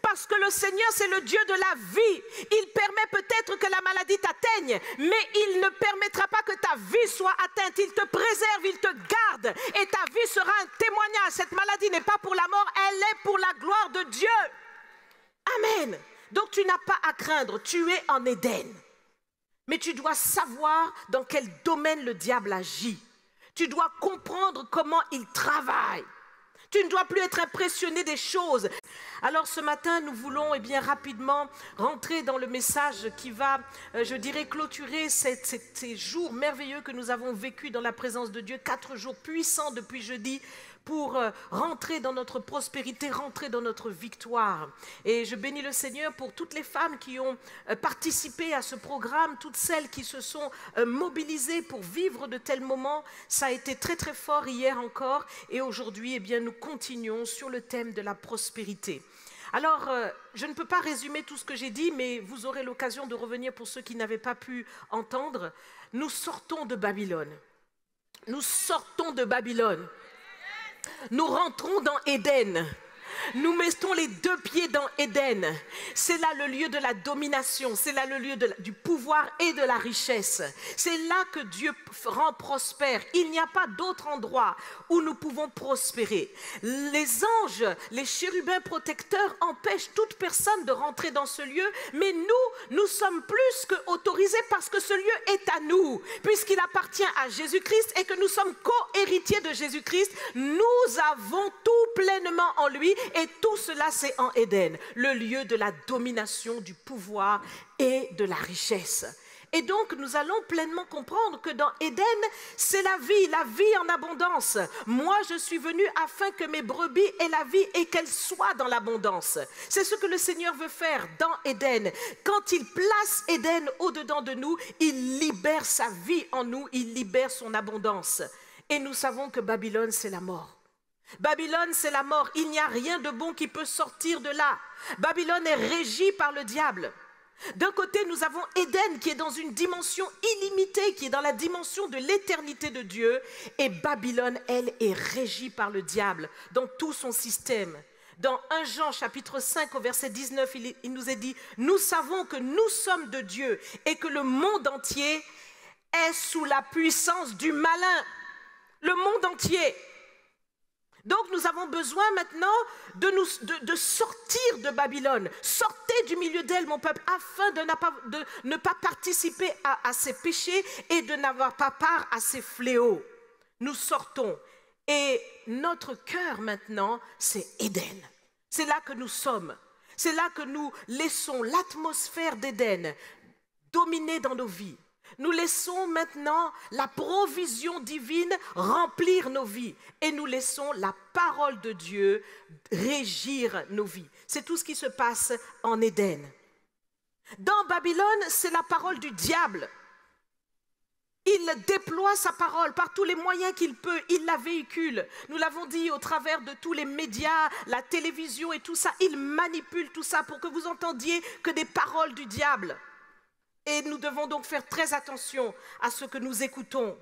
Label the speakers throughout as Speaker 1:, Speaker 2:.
Speaker 1: Parce que le Seigneur, c'est le Dieu de la vie. Il permet peut-être que la maladie t'atteigne, mais il ne permettra pas que ta vie soit atteinte. Il te préserve, il te garde, et ta vie sera un témoignage. Cette maladie n'est pas pour la mort, elle est pour la gloire de Dieu. Amen. Donc tu n'as pas à craindre, tu es en Éden. Mais tu dois savoir dans quel domaine le diable agit. Tu dois comprendre comment il travaille. Tu ne dois plus être impressionné des choses. Alors ce matin, nous voulons rapidement rentrer dans le message qui va, je dirais, clôturer ces jours merveilleux que nous avons vécus dans la présence de Dieu. 4 jours puissants depuis jeudi pour rentrer dans notre prospérité, rentrer dans notre victoire. Et je bénis le Seigneur pour toutes les femmes qui ont participé à ce programme, toutes celles qui se sont mobilisées pour vivre de tels moments. Ça a été très très fort hier encore, et aujourd'hui, nous continuons sur le thème de la prospérité. Alors, je ne peux pas résumer tout ce que j'ai dit, mais vous aurez l'occasion de revenir pour ceux qui n'avaient pas pu entendre. Nous sortons de Babylone. Nous sortons de Babylone. Nous rentrons dans Éden. Nous mettons les 2 pieds dans Éden. C'est là le lieu de la domination, c'est là le lieu du pouvoir et de la richesse. C'est là que Dieu rend prospère. Il n'y a pas d'autre endroit où nous pouvons prospérer. Les anges, les chérubins protecteurs empêchent toute personne de rentrer dans ce lieu, mais nous sommes plus qu'autorisés parce que ce lieu est à nous, puisqu'il appartient à Jésus-Christ et que nous sommes co-héritiers de Jésus-Christ. Nous avons tout pleinement en lui. Et tout cela, c'est en Éden, le lieu de la domination, du pouvoir et de la richesse. Et donc, nous allons pleinement comprendre que dans Éden, c'est la vie en abondance. Moi, je suis venu afin que mes brebis aient la vie et qu'elles soient dans l'abondance. C'est ce que le Seigneur veut faire dans Éden. Quand il place Éden au-dedans de nous, il libère sa vie en nous, il libère son abondance. Et nous savons que Babylone, c'est la mort. Babylone, c'est la mort. Il n'y a rien de bon qui peut sortir de là. Babylone est régie par le diable. D'un côté, nous avons Éden qui est dans une dimension illimitée, qui est dans la dimension de l'éternité de Dieu. Et Babylone, elle, est régie par le diable dans tout son système. Dans 1 Jean chapitre 5 au verset 19, il nous est dit « Nous savons que nous sommes de Dieu et que le monde entier est sous la puissance du malin. » Le monde entier. Donc nous avons besoin maintenant de sortir de Babylone. Sortez du milieu d'elle, mon peuple, afin de ne pas participer à ses péchés et de n'avoir pas part à ses fléaux. Nous sortons. Et notre cœur maintenant, c'est Éden. C'est là que nous sommes. C'est là que nous laissons l'atmosphère d'Éden dominer dans nos vies. Nous laissons maintenant la provision divine remplir nos vies et nous laissons la parole de Dieu régir nos vies. C'est tout ce qui se passe en Éden. Dans Babylone, c'est la parole du diable. Il déploie sa parole par tous les moyens qu'il peut, il la véhicule. Nous l'avons dit au travers de tous les médias, la télévision et tout ça, il manipule tout ça pour que vous entendiez que des paroles du diable. Et nous devons donc faire très attention à ce que nous écoutons.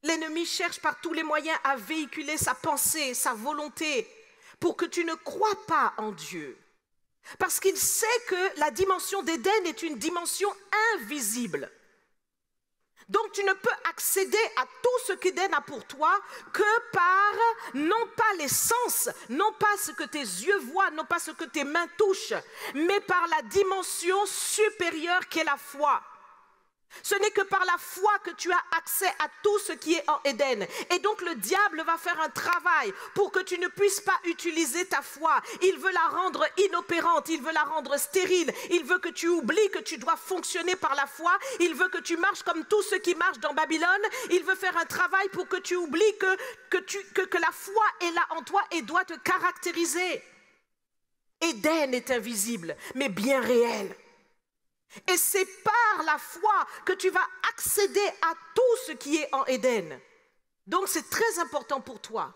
Speaker 1: L'ennemi cherche par tous les moyens à véhiculer sa pensée, sa volonté, pour que tu ne crois pas en Dieu. Parce qu'il sait que la dimension d'Éden est une dimension invisible. Donc tu ne peux accéder à tout ce qu'Éden a pour toi que par, non pas les sens, non pas ce que tes yeux voient, non pas ce que tes mains touchent, mais par la dimension supérieure qu'est la foi. Ce n'est que par la foi que tu as accès à tout ce qui est en Éden. Et donc le diable va faire un travail pour que tu ne puisses pas utiliser ta foi. Il veut la rendre inopérante, il veut la rendre stérile. Il veut que tu oublies que tu dois fonctionner par la foi. Il veut que tu marches comme tous ceux qui marchent dans Babylone. Il veut faire un travail pour que tu oublies que la foi est là en toi et doit te caractériser. Éden est invisible, mais bien réel. Et c'est par la foi que tu vas accéder à tout ce qui est en Éden. Donc c'est très important pour toi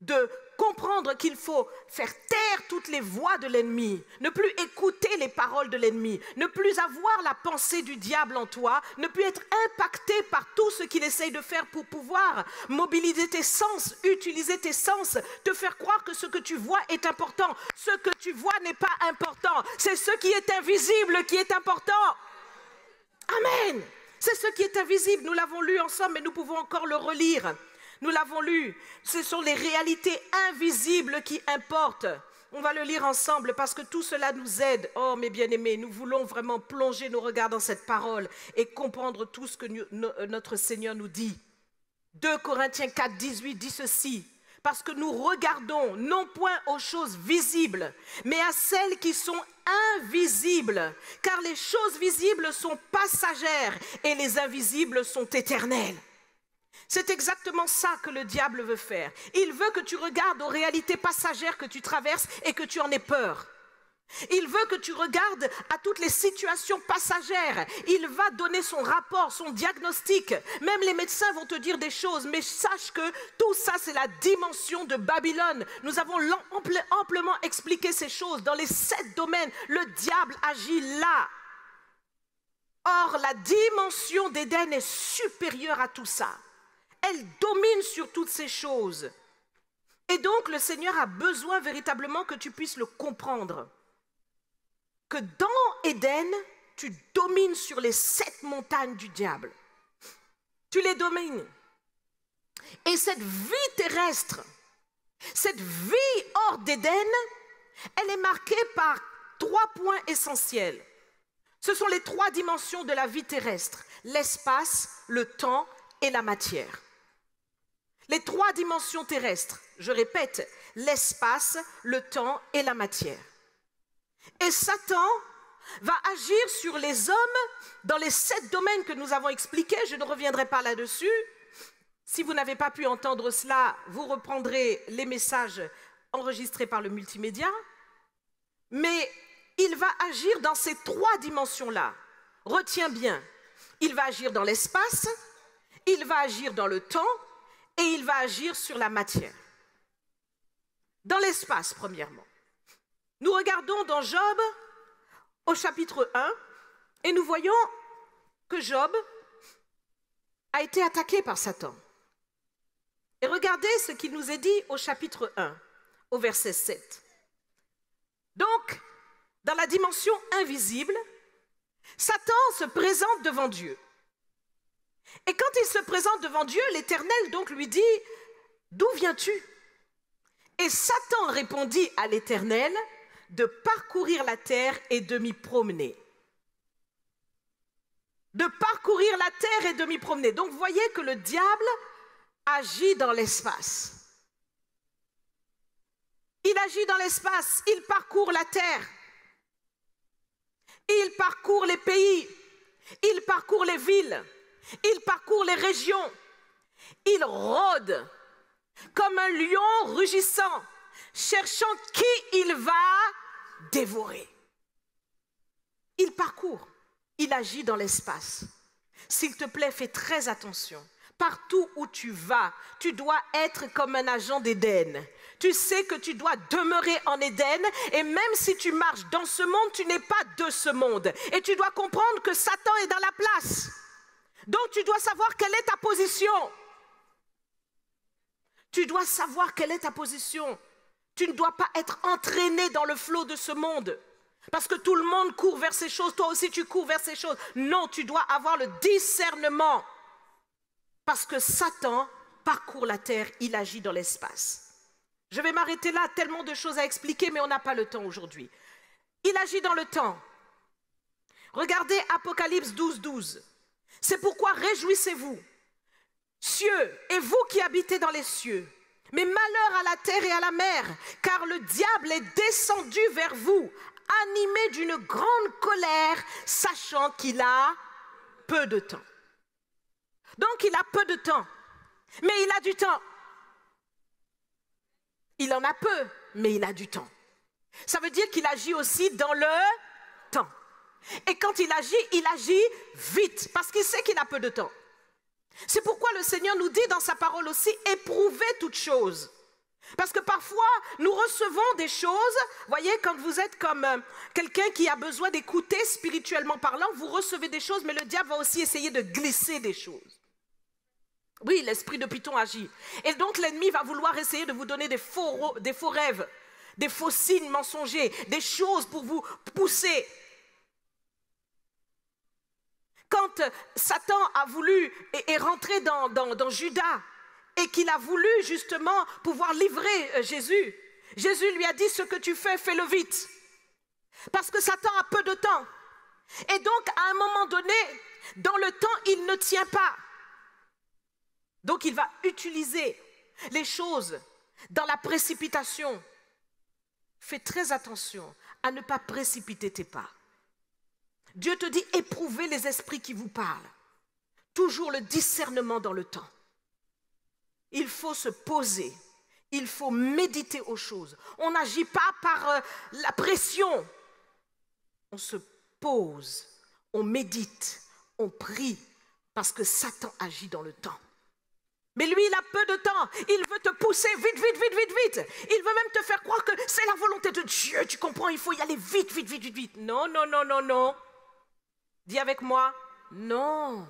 Speaker 1: de comprendre qu'il faut faire taire toutes les voix de l'ennemi, ne plus écouter les paroles de l'ennemi, ne plus avoir la pensée du diable en toi, ne plus être impacté par tout ce qu'il essaye de faire pour pouvoir mobiliser tes sens, utiliser tes sens, te faire croire que ce que tu vois est important. Ce que tu vois n'est pas important, c'est ce qui est invisible qui est important. Amen. C'est ce qui est invisible. Nous l'avons lu ensemble, mais nous pouvons encore le relire. Nous l'avons lu. Ce sont les réalités invisibles qui importent. On va le lire ensemble parce que tout cela nous aide. Oh, mes bien-aimés, nous voulons vraiment plonger nos regards dans cette parole et comprendre tout ce que notre Seigneur nous dit. 2 Corinthiens 4, 18 dit ceci. Parce que nous regardons non point aux choses visibles, mais à celles qui sont invisibles. Car les choses visibles sont passagères et les invisibles sont éternelles. C'est exactement ça que le diable veut faire. Il veut que tu regardes aux réalités passagères que tu traverses et que tu en aies peur. Il veut que tu regardes à toutes les situations passagères. Il va donner son rapport, son diagnostic. Même les médecins vont te dire des choses, mais sache que tout ça, c'est la dimension de Babylone. Nous avons amplement expliqué ces choses. Dans les 7 domaines, le diable agit là. Or, la dimension d'Éden est supérieure à tout ça. Elle domine sur toutes ces choses. Et donc, le Seigneur a besoin véritablement que tu puisses le comprendre. Que dans Éden, tu domines sur les 7 montagnes du diable. Tu les domines. Et cette vie terrestre, cette vie hors d'Éden, elle est marquée par 3 points essentiels. Ce sont les 3 dimensions de la vie terrestre. L'espace, le temps et la matière. Les 3 dimensions terrestres, je répète, l'espace, le temps et la matière. Et Satan va agir sur les hommes dans les 7 domaines que nous avons expliqués. Je ne reviendrai pas là-dessus. Si vous n'avez pas pu entendre cela, vous reprendrez les messages enregistrés par le multimédia. Mais il va agir dans ces 3 dimensions-là. Retiens bien, il va agir dans l'espace, il va agir dans le temps et il va agir sur la matière. Dans l'espace, premièrement. Nous regardons dans Job au chapitre 1 et nous voyons que Job a été attaqué par Satan. Et regardez ce qu'il nous est dit au chapitre 1, au verset 7. Donc, dans la dimension invisible, Satan se présente devant Dieu. Et quand il se présente devant Dieu, l'Éternel donc lui dit « D'où viens-tu » Et Satan répondit à l'Éternel de parcourir la terre et de m'y promener. De parcourir la terre et de m'y promener. Donc vous voyez que le diable agit dans l'espace. Il agit dans l'espace, il parcourt la terre. Il parcourt les pays, il parcourt les villes, il parcourt les régions. Il rôde comme un lion rugissant, cherchant qui il va dévorer. Il parcourt, il agit dans l'espace. S'il te plaît, fais très attention. Partout où tu vas, tu dois être comme un agent d'Éden. Tu sais que tu dois demeurer en Éden et même si tu marches dans ce monde, tu n'es pas de ce monde. Et tu dois comprendre que Satan est dans la place. Donc tu dois savoir quelle est ta position. Tu dois savoir quelle est ta position. Tu ne dois pas être entraîné dans le flot de ce monde. Parce que tout le monde court vers ces choses, toi aussi tu cours vers ces choses. Non, tu dois avoir le discernement. Parce que Satan parcourt la terre, il agit dans l'espace. Je vais m'arrêter là, tellement de choses à expliquer, mais on n'a pas le temps aujourd'hui. Il agit dans le temps. Regardez Apocalypse 12, 12. C'est pourquoi réjouissez-vous, cieux, et vous qui habitez dans les cieux. Mais malheur à la terre et à la mer, car le diable est descendu vers vous, animé d'une grande colère, sachant qu'il a peu de temps. Donc il a peu de temps, mais il a du temps. Il en a peu, mais il a du temps. Ça veut dire qu'il agit aussi dans le temps. Et quand il agit vite, parce qu'il sait qu'il a peu de temps. C'est pourquoi le Seigneur nous dit dans sa parole aussi, éprouvez toutes choses. Parce que parfois, nous recevons des choses, voyez, quand vous êtes comme quelqu'un qui a besoin d'écouter spirituellement parlant, vous recevez des choses, mais le diable va aussi essayer de glisser des choses. Oui, l'esprit de Python agit. Et donc l'ennemi va vouloir essayer de vous donner des faux rêves, des faux signes mensongers, des choses pour vous pousser. Quand Satan a voulu et est rentré dans Judas, et qu'il a voulu justement pouvoir livrer Jésus, Jésus lui a dit, ce que tu fais, fais-le vite. Parce que Satan a peu de temps. Et donc, à un moment donné, dans le temps, il ne tient pas. Donc, il va utiliser les choses dans la précipitation. Fais très attention à ne pas précipiter tes pas. Dieu te dit, éprouvez les esprits qui vous parlent. Toujours le discernement dans le temps. Il faut se poser, il faut méditer aux choses. On n'agit pas par la pression. On se pose, on médite, on prie, parce que Satan agit dans le temps. Mais lui, il a peu de temps. Il veut te pousser vite, vite, vite, vite, vite. Il veut même te faire croire que c'est la volonté de Dieu. Tu comprends, il faut y aller vite, vite, vite, vite, vite. Non, non, non, non, non. Dis avec moi, non.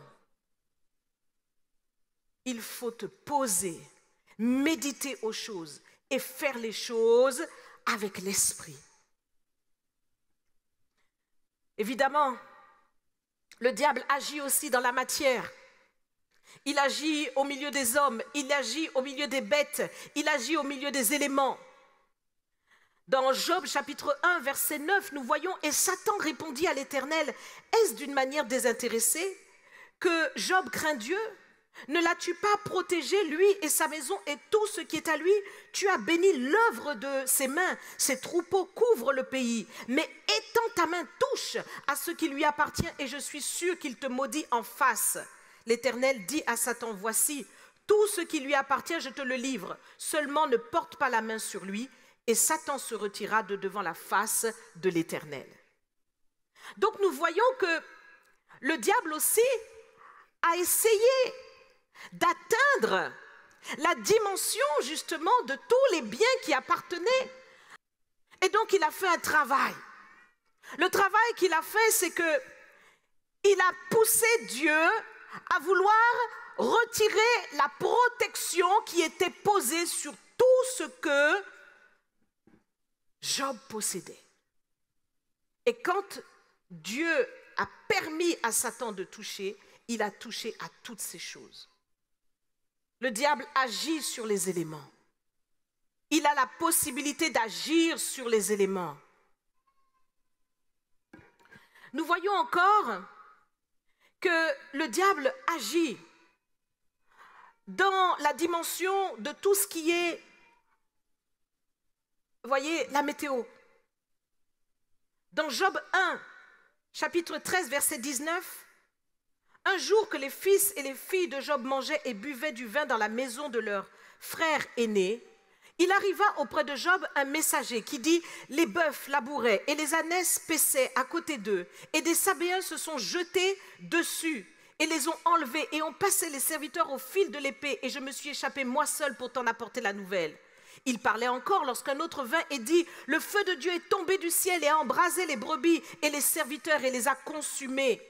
Speaker 1: Il faut te poser, méditer aux choses et faire les choses avec l'esprit. Évidemment, le diable agit aussi dans la matière. Il agit au milieu des hommes, il agit au milieu des bêtes, il agit au milieu des éléments. Dans Job chapitre 1, verset 9, nous voyons « Et Satan répondit à l'Éternel, est-ce d'une manière désintéressée que Job craint Dieu ? Ne l'as-tu pas protégé, lui et sa maison et tout ce qui est à lui? Tu as béni l'œuvre de ses mains, ses troupeaux couvrent le pays. Mais étends ta main, touche à ce qui lui appartient et je suis sûr qu'il te maudit en face. » L'Éternel dit à Satan, « Voici, tout ce qui lui appartient, je te le livre. Seulement ne porte pas la main sur lui. » Et Satan se retira de devant la face de l'Éternel. Donc nous voyons que le diable aussi a essayé d'atteindre la dimension justement de tous les biens qui appartenaient. Et donc il a fait un travail. Le travail qu'il a fait, c'est qu'il a poussé Dieu à vouloir retirer la protection qui était posée sur tout ce que Job possédait. Et quand Dieu a permis à Satan de toucher, il a touché à toutes ces choses. Le diable agit sur les éléments. Il a la possibilité d'agir sur les éléments. Nous voyons encore que le diable agit dans la dimension de tout ce qui est, voyez, la météo. Dans Job 1, chapitre 13, verset 19, « Un jour que les fils et les filles de Job mangeaient et buvaient du vin dans la maison de leur frère aîné, il arriva auprès de Job un messager qui dit « Les bœufs labouraient et les ânesses paissaient à côté d'eux, et des Sabéens se sont jetés dessus et les ont enlevés et ont passé les serviteurs au fil de l'épée, et je me suis échappé moi seul pour t'en apporter la nouvelle. » Il parlait encore lorsqu'un autre vint et dit « Le feu de Dieu est tombé du ciel et a embrasé les brebis et les serviteurs et les a consumés. »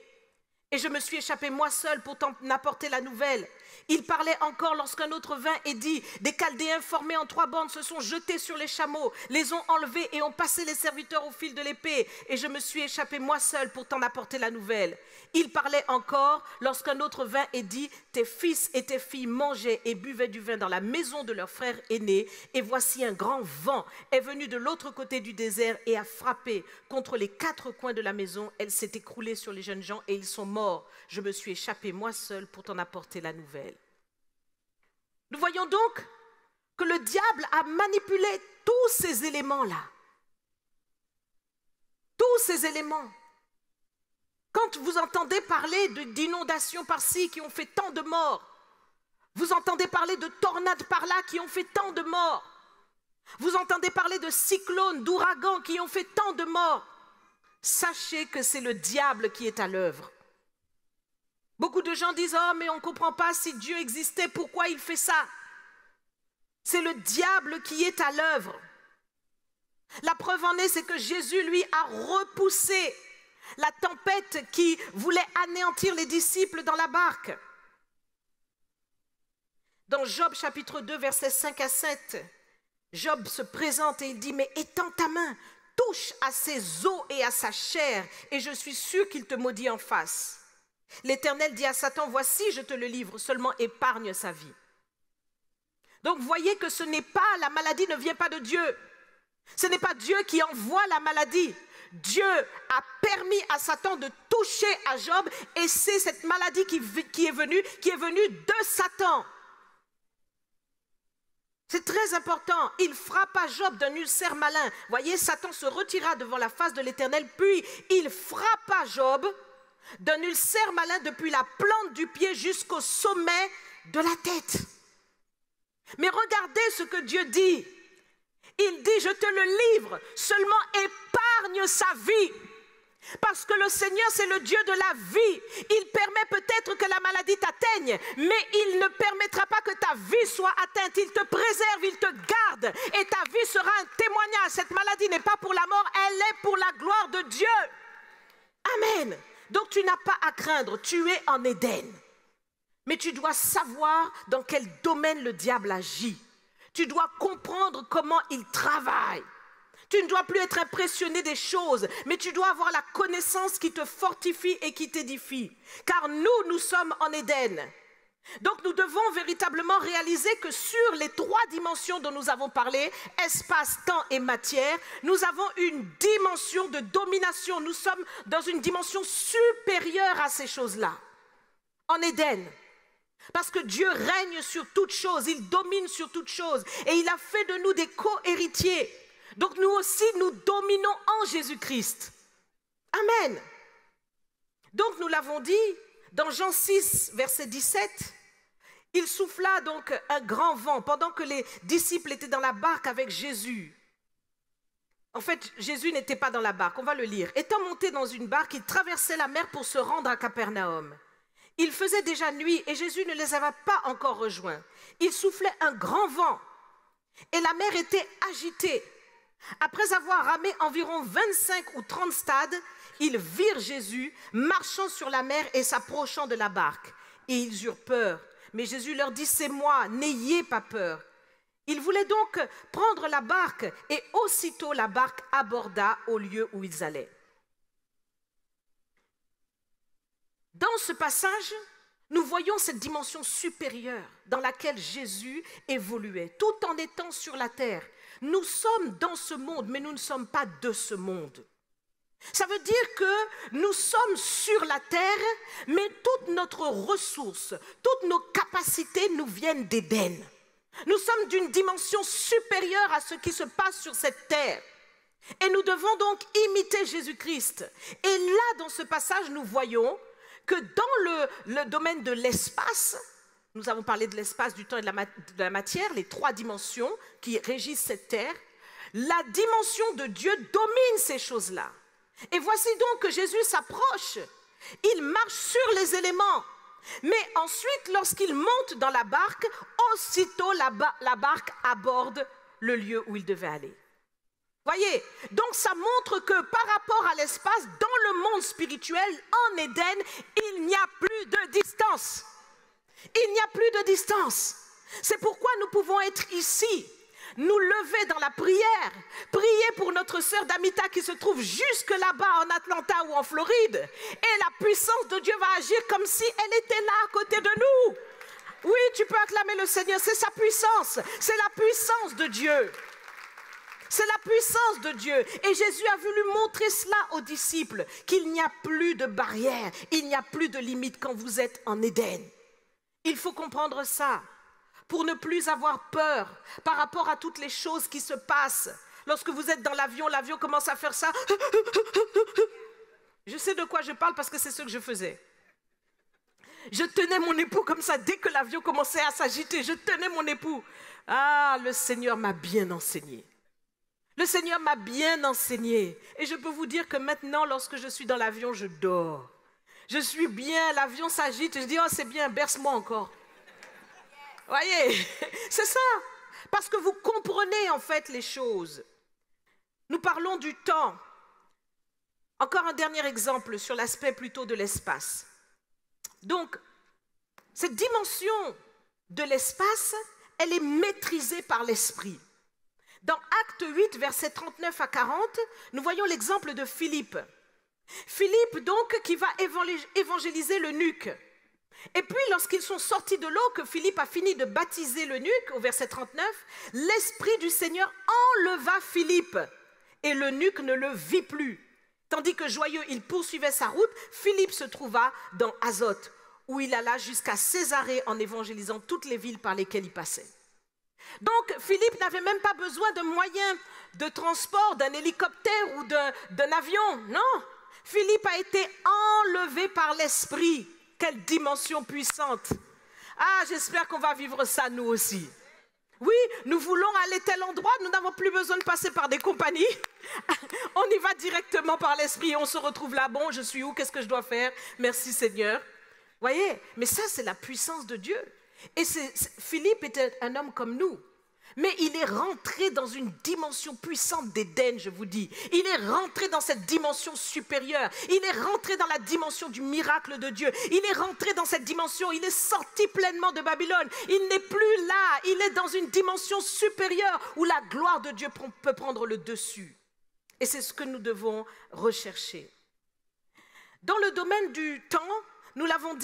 Speaker 1: Et je me suis échappé moi seul pour t'en apporter la nouvelle. Il parlait encore lorsqu'un autre vint et dit « Des Chaldéens formés en 3 bandes se sont jetés sur les chameaux, les ont enlevés et ont passé les serviteurs au fil de l'épée. Et je me suis échappé moi seul pour t'en apporter la nouvelle. » Il parlait encore lorsqu'un autre vint et dit « Tes fils et tes filles mangeaient et buvaient du vin dans la maison de leur frère aîné. Et voici un grand vent est venu de l'autre côté du désert et a frappé contre les 4 coins de la maison. Elle s'est écroulée sur les jeunes gens et ils sont morts. Je me suis échappé moi seul pour t'en apporter la nouvelle. » Nous voyons donc que le diable a manipulé tous ces éléments-là. Tous ces éléments. Quand vous entendez parler d'inondations par-ci qui ont fait tant de morts, vous entendez parler de tornades par-là qui ont fait tant de morts, vous entendez parler de cyclones, d'ouragans qui ont fait tant de morts, sachez que c'est le diable qui est à l'œuvre. Beaucoup de gens disent « Oh, mais on ne comprend pas si Dieu existait, pourquoi il fait ça ?» C'est le diable qui est à l'œuvre. La preuve en est, c'est que Jésus, lui, a repoussé la tempête qui voulait anéantir les disciples dans la barque. Dans Job chapitre 2, versets 5 à 7, Job se présente et il dit, mais étends ta main, touche à ses os et à sa chair, et je suis sûr qu'il te maudit en face. L'Éternel dit à Satan, voici, je te le livre, seulement épargne sa vie. Donc voyez que ce n'est pas, la maladie ne vient pas de Dieu. Ce n'est pas Dieu qui envoie la maladie. Dieu a permis à Satan de toucher à Job et c'est cette maladie qui est venue de Satan. C'est très important. Il frappa Job d'un ulcère malin. Voyez, Satan se retira devant la face de l'Éternel, puis il frappa Job d'un ulcère malin depuis la plante du pied jusqu'au sommet de la tête. Mais regardez ce que Dieu dit. Il dit, je te le livre, seulement épargne sa vie. Parce que le Seigneur, c'est le Dieu de la vie. Il permet peut-être que la maladie t'atteigne, mais il ne permettra pas que ta vie soit atteinte. Il te préserve, il te garde, et ta vie sera un témoignage. Cette maladie n'est pas pour la mort, elle est pour la gloire de Dieu. Amen. Donc tu n'as pas à craindre, tu es en Éden. Mais tu dois savoir dans quel domaine le diable agit. Tu dois comprendre comment il travaille. Tu ne dois plus être impressionné des choses, mais tu dois avoir la connaissance qui te fortifie et qui t'édifie. Car nous sommes en Éden. Donc nous devons véritablement réaliser que sur les 3 dimensions dont nous avons parlé, espace, temps et matière, nous avons une dimension de domination. Nous sommes dans une dimension supérieure à ces choses-là. En Éden. Parce que Dieu règne sur toutes choses, il domine sur toutes choses et il a fait de nous des co-héritiers. Donc nous aussi, nous dominons en Jésus-Christ. Amen. Donc nous l'avons dit, dans Jean 6, verset 17, il souffla donc un grand vent pendant que les disciples étaient dans la barque avec Jésus. En fait, Jésus n'était pas dans la barque, on va le lire. Étant monté dans une barque, il traversait la mer pour se rendre à Capernaum. Il faisait déjà nuit et Jésus ne les avait pas encore rejoints. Il soufflait un grand vent et la mer était agitée. Après avoir ramé environ 25 ou 30 stades, ils virent Jésus marchant sur la mer et s'approchant de la barque. Et ils eurent peur. Mais Jésus leur dit, c'est moi, n'ayez pas peur. Ils voulaient donc prendre la barque et aussitôt la barque aborda au lieu où ils allaient. Dans ce passage, nous voyons cette dimension supérieure dans laquelle Jésus évoluait, tout en étant sur la terre. Nous sommes dans ce monde, mais nous ne sommes pas de ce monde. Ça veut dire que nous sommes sur la terre, mais toute notre ressource, toutes nos capacités nous viennent d'Éden. Nous sommes d'une dimension supérieure à ce qui se passe sur cette terre. Et nous devons donc imiter Jésus-Christ. Et là, dans ce passage, nous voyons que dans le domaine de l'espace, nous avons parlé de l'espace, du temps et de la matière, les 3 dimensions qui régissent cette terre, la dimension de Dieu domine ces choses-là. Et voici donc que Jésus s'approche, il marche sur les éléments, mais ensuite, lorsqu'il monte dans la barque, aussitôt la barque aborde le lieu où il devait aller. Voyez, donc ça montre que par rapport à l'espace, dans le monde spirituel, en Éden, il n'y a plus de distance. Il n'y a plus de distance. C'est pourquoi nous pouvons être ici, nous lever dans la prière, prier pour notre sœur Damita qui se trouve jusque là-bas en Atlanta ou en Floride. Et la puissance de Dieu va agir comme si elle était là à côté de nous. Oui, tu peux acclamer le Seigneur, c'est sa puissance, c'est la puissance de Dieu. C'est la puissance de Dieu. Et Jésus a voulu montrer cela aux disciples, qu'il n'y a plus de barrière, il n'y a plus de limite quand vous êtes en Éden. Il faut comprendre ça pour ne plus avoir peur par rapport à toutes les choses qui se passent. Lorsque vous êtes dans l'avion, l'avion commence à faire ça. Je sais de quoi je parle parce que c'est ce que je faisais. Je tenais mon époux comme ça, dès que l'avion commençait à s'agiter, je tenais mon époux. Ah, le Seigneur m'a bien enseigné. Le Seigneur m'a bien enseigné. Et je peux vous dire que maintenant, lorsque je suis dans l'avion, je dors. Je suis bien, l'avion s'agite, je dis, oh c'est bien, berce-moi encore. Voyez, c'est ça. parce que vous comprenez en fait les choses. Nous parlons du temps. Encore un dernier exemple sur l'aspect plutôt de l'espace. Donc, cette dimension de l'espace, elle est maîtrisée par l'esprit. Dans Acte 8, versets 39 à 40, nous voyons l'exemple de Philippe. Philippe, donc, qui va évangéliser l'eunuque. Et puis, lorsqu'ils sont sortis de l'eau, que Philippe a fini de baptiser l'eunuque, au verset 39, l'Esprit du Seigneur enleva Philippe, et l'eunuque ne le vit plus. Tandis que joyeux, il poursuivait sa route, Philippe se trouva dans Azote, où il alla jusqu'à Césarée en évangélisant toutes les villes par lesquelles il passait. Donc, Philippe n'avait même pas besoin de moyens de transport, d'un hélicoptère ou d'un avion, non. Philippe a été enlevé par l'Esprit. Quelle dimension puissante! Ah, j'espère qu'on va vivre ça nous aussi. Oui, nous voulons aller tel endroit, nous n'avons plus besoin de passer par des compagnies. On y va directement par l'Esprit et on se retrouve là. Bon, je suis où? Qu'est-ce que je dois faire? Merci Seigneur. Voyez, mais ça c'est la puissance de Dieu. Et Philippe était un homme comme nous. Mais il est rentré dans une dimension puissante d'Éden, je vous dis. Il est rentré dans cette dimension supérieure. Il est rentré dans la dimension du miracle de Dieu. Il est rentré dans cette dimension. Il est sorti pleinement de Babylone. Il n'est plus là. Il est dans une dimension supérieure où la gloire de Dieu peut prendre le dessus. Et c'est ce que nous devons rechercher. Dans le domaine du temps, nous l'avons dit,